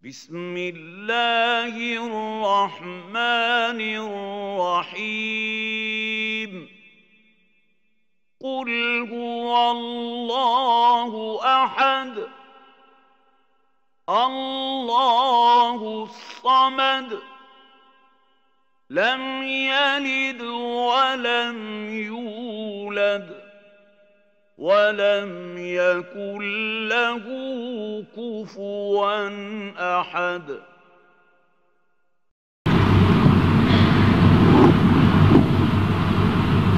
بسم الله الرحمن الرحيم قل هو الله أحد الله الصمد لم يلد ولم يولد ولم يكن له كفوا أحد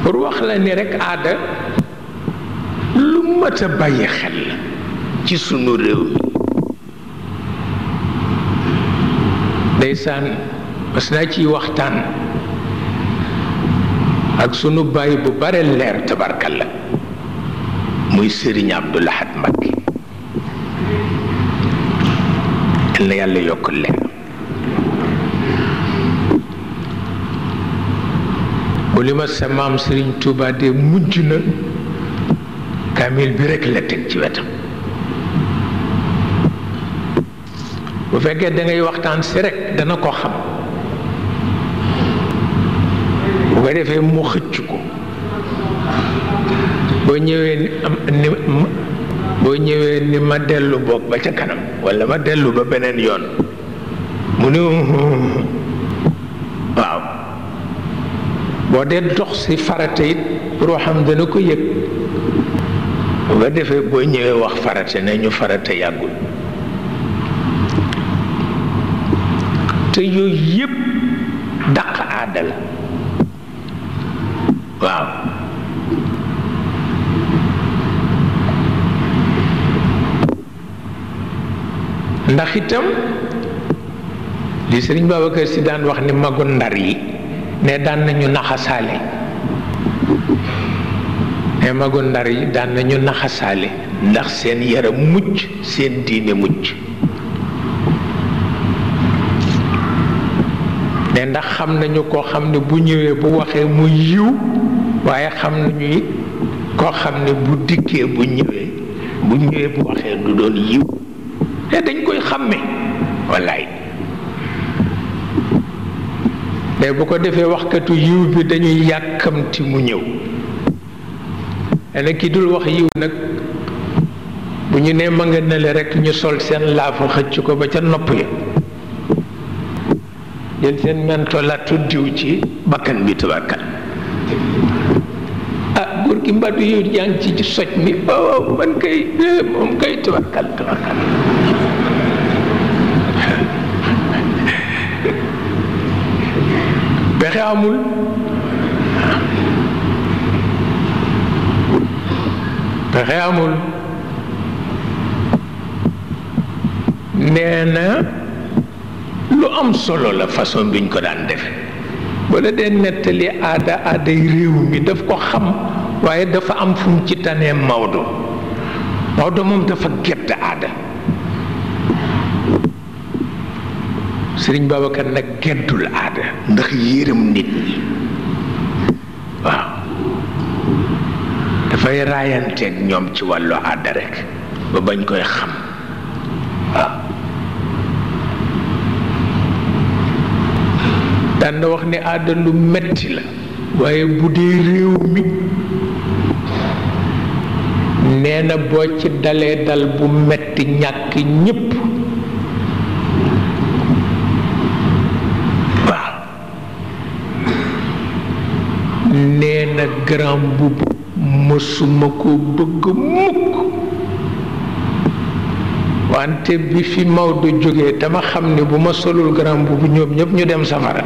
pour wax la ni rekk aada lu mat a bàyyi xel la ci sunu réew mi ndeysaan mas naa ciy waxtaan ak sunu bàyyi bu bare leer tabarkalla muy Serigne Abdoul Ahad Mbacké yal na yàlla yokk leer bu li ma sa maam Serigne Touba de mujj na kaamil bi rekk la teg ci wetam bu fekkee da ngay waxtaan si rekk dana ko xam bu ko defee mu xëcc ko boo ñëwee ni ma dellu boog ba ca kanam walla ma dellu ba beneen yoon mu ne waaw boo dee dox si farata it ruuxam dana ko yëg bu ko defee boo ñëwee wax farata ne ñu farata yàggul te yooyu yépp dàq aada la waaw ndax itam li Sëriñ Babacar Si daan wax ni magu ndar yi ne daan nañu naxasaale ne magu ndar yi daan nañu naxasaale ndax seen yaram mucc seen diine mucc ne ndax xam nañu koo xam ne bu ñëwee bu waxee mu yiw waaye xam nañu it koo xam ne bu dikkee bu ñëwee bu waxee du doon yiw te dañ koy xàmme wallaay mais bu ko defee waxkatu yiw bi dañuy yàkkamti mu ñëw ene ki dul wax yiw nag bu ñu nee ma nga nele rekk ñu sol seen laafa xëcc ko ba ca nopp ya jël seen mentolatu diw ci bakkan bi tabarkal ah góor gi mbaddu yow yaa ngi ci soj mi oh man kay moom kay tabarkal pexe amul nee na lu am solo la façon biñ ko daan defe wala dee nettali aaday réew mi daf ko xam waaye dafa am fu mu ci tanee Maodo moom dafa gedd aada Sëriñ Babacar nag geddul aada ndax yërëm nit ñi waaw dafay raayanteeg ñoom ci wàllu aada rekk ba bañ koy xam waaw daan na wax ne aada lu metti la waaye bu dee réew mi nee na boo ci dalee dal bu metti ñàkk ñépp waaw nee na grand mbubb mësuma ko bëgg mukk wante bi fi Maodo jógee dama xam ne bu ma solul grand mbubb ñoom ñépp ñu dem safara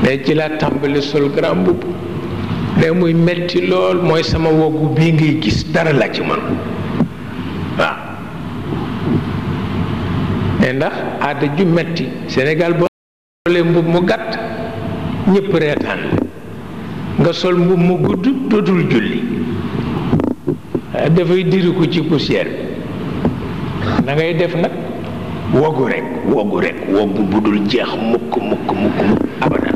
mais ci laa tàmbali sol grand mbubb mais muy metti lool mooy sama woggu bii ngay gis dara la ci man waaw mais ndax aada ju metti Sénégal boo solee mbubb mu gàtt ñépp reetaan la nga sol mbubb mu gudd dootul julli dafay diriku ci poussière bi na ngay def nag woggu rek woggu bu dul jeex mukk abadan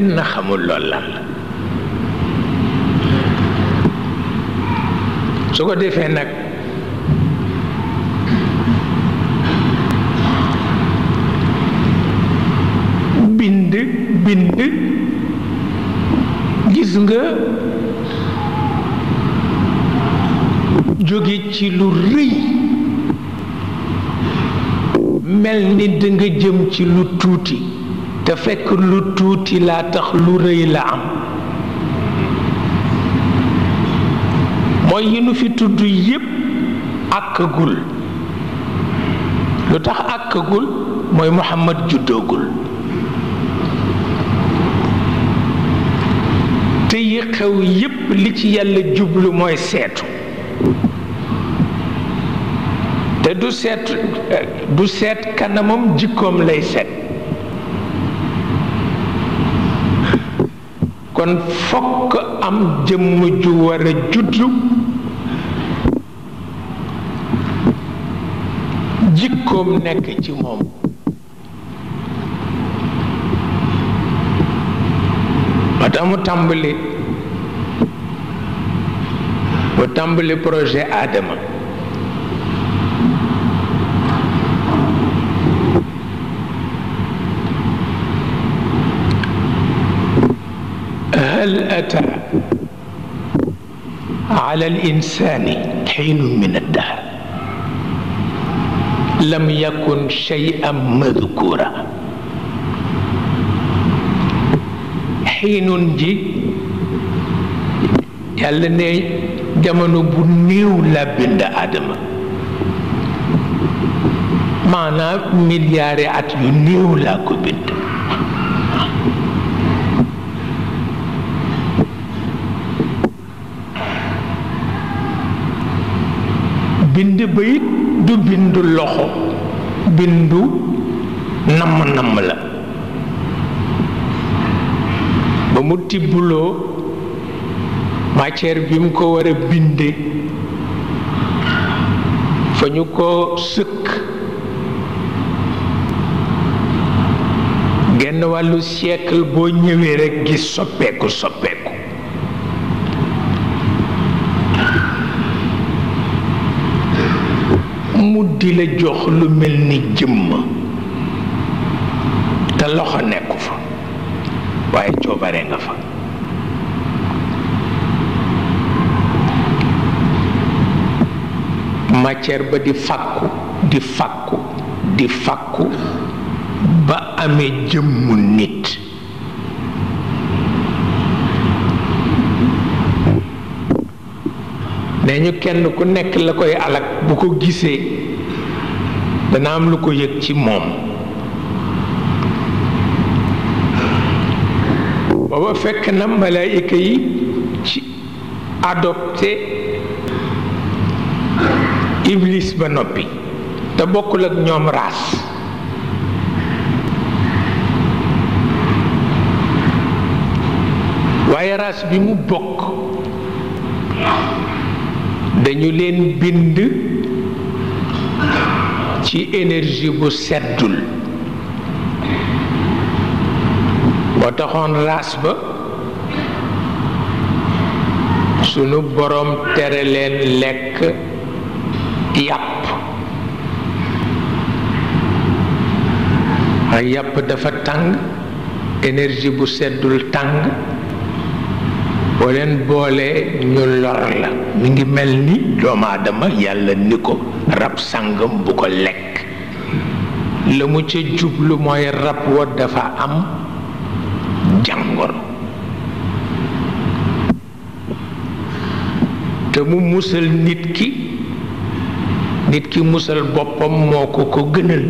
kenn xamul lool lan la. su ko defee nag bind gis nga jóge ci lu rëy mel ni danga jëm ci lu tuuti te fekk lu tuuti laa tax lu rëy la am. mooy yi nu fi tudd yépp àkkagul. lu tax àkkagul mooy Muhammad juddoogul. te yi xew yépp li ci yàlla jublu mooy seetu. te du seet kanamam jikkoom lay seet. kon fokk am jëmm ju war a juddu jikkoom nekk ci moom. ba tax mu tàmbali projet Adama. هل أتى على الإنسان حين من الدهر لم يكن شيئا مذكورا. حين جي يالا ne jamono bu néew la bind Adama. maanaam milliards at yu néew laa ko bind. bind bayit du bindu loxo bindu namm la. ba mu tibbuloo matière bi mu ko war a binde fa ñu ko sëkk genn wàllu siècle boo ñëwee rekk gis soppeeku mu di la jox lu mel ni jëmm te loxo nekku fa waaye coobare nga fa. matière ba di fàkku ba amee jëmmu nit. nee ñu kenn ku nekk la koy alak bu ko gisee dana am lu ko yëg ci moom. booba fekk na malaayika yi ci adopté iblis ba noppi te bokkul ak ñoom raas. waaye raas bi mu bokk dañu leen bind ci énergie bu seddul. moo taxoon raas ba sunu boroom tere leen lekk yàpp. ak yàpp dafa tàng énergie bu seddul tàng boo leen boolee ñu lor la. mi ngi mel ni doomu aadama yàlla ni ko rab sàngam bu ko lekk. la mu ca jublu mooy rab wa dafa am jàngoro te mu musal nit ki musal boppam moo ko gënal.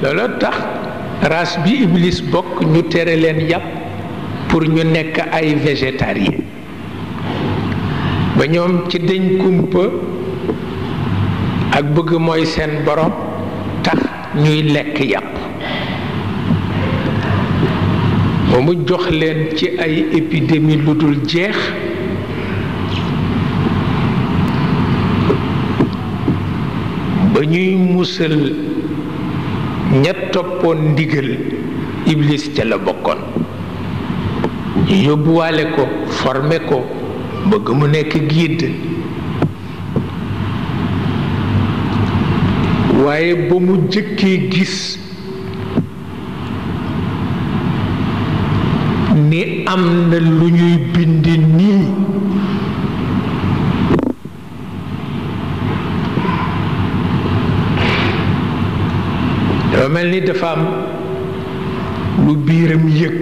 loolu tax race bi iblis bokk ñu tere leen yàpp pour ñu nekk ay végétarien ba ñoom ci deñ kumpa ak bëgg mooy seen borom tax ñuy lekk yàpp. ba mu jox leen ci ay épidémie lu dul jeex ba ñuy musal ña toppoon ndigal iblis ca la bokkoon ñu yóbbuwaale ko formé ko bëgg mu nekk guide waaye ba mu jëkkee gis ni am na lu ñuy bind nii dafa mel ni dafa am lu biiram yëg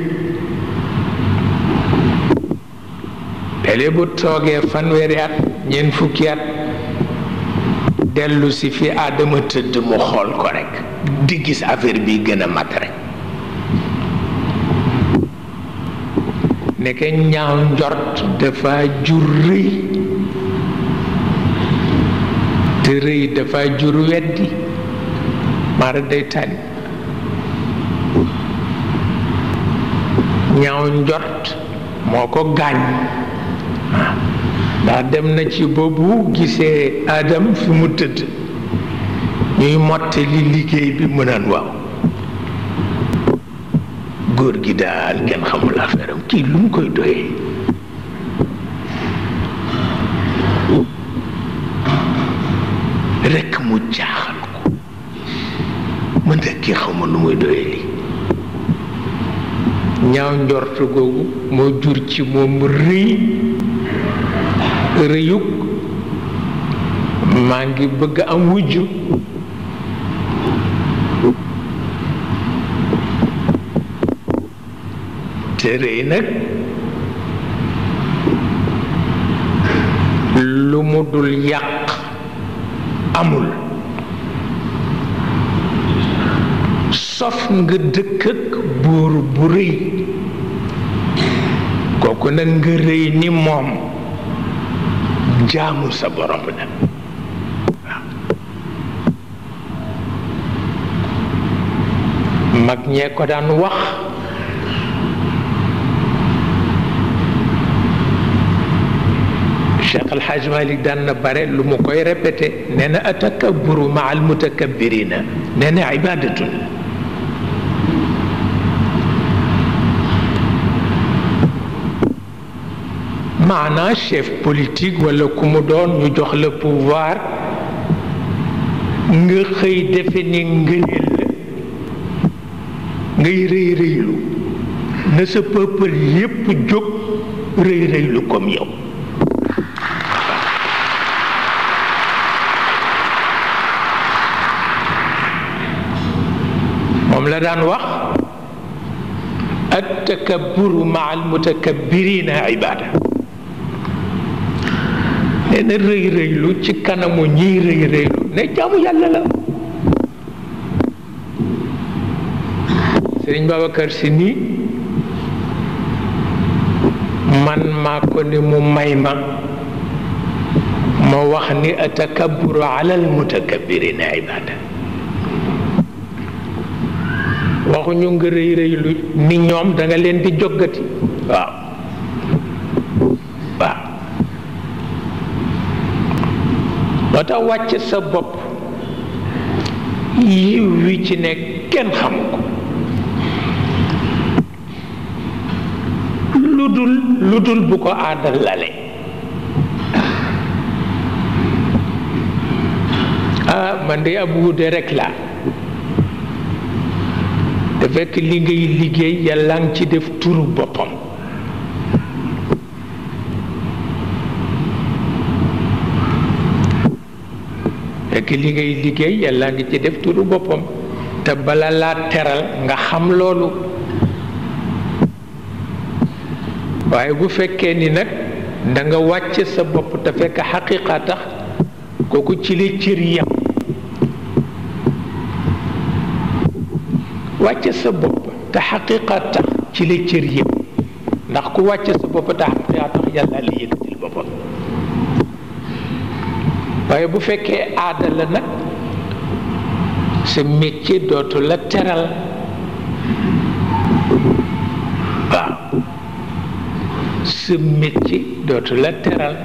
léeg-léeg bu toogee fanweeri at ñeent fukki at dellu si fi Aadama tëdd mu xool ko rekk di gis affaire bi gën a mat rekk nekk ñaaw njort dafa jur rëy te rëy dafa jur weddi mara day tànn ñaaw njort moo ko gaañ ndax dem na ci boobu gisee Adam fi mu tëdd ñuy mottali liggéey bi mu naan waaw góor gi daal kenn xamul affaire am kii lu mu koy doyee rekk mu jaaxal ko mën nga kii xamul lu muy doyee lii ñaaw njort googu moo jur ci moom rëyug maa ngi bëgg am wujju te rëy nag lu mu dul yàq amul sof nga dëkk ak buur bu rëy kooku nag nga rëy ni moom jaamu sa borom la waaw mag ñee ko daan wax Cheikh El Hadj Malick daan na bare lu mu koy répété nee na atakabburu ma al mutakabbirina nee na ibadatun maanaa chef politique wala ku mu doon ñu jox la pouvoir nga xëy defe ni ngëneel la ngay rëy rëylu na sa peuple yépp jóg rëy rëylu comme yow moom la daan wax at takabburu ma al mutakabbirina ibada nee na rëy rëylu ci kanamu ñiy rëy rëylu ne jaamu yàlla la Sëriñ Babacar Si nii man maa ko ni mu may ma wax ni atakabburu ala al mutakabbirina ibada waxuñu nga rëy rëylu ni ñoom da nga leen di joggati waaw moo tax wàcc sa bopp yiw wi ci nekk kenn xamu ko lu dul bu ko aada lale man de ab wude rek laa te fekk li ngay liggéey yàlla ngi ci def turu boppam fekk li ngay liggéey yàlla ngi ci def turu boppam te bala laa teral nga xam loolu waaye bu fekkee ni nag da nga wàcc sa bopp te fekk xaqiqa tax kooku ci la cër yam wàcc sa bopp te xaqiqa tax ci la cër yam ndax ku wàcc sa bopp te xaqiqa tax yàlla la yëkkatil boppam waaye bu fekkee aada la nag sa métier dootu la teral waaw sa métier dootu la teral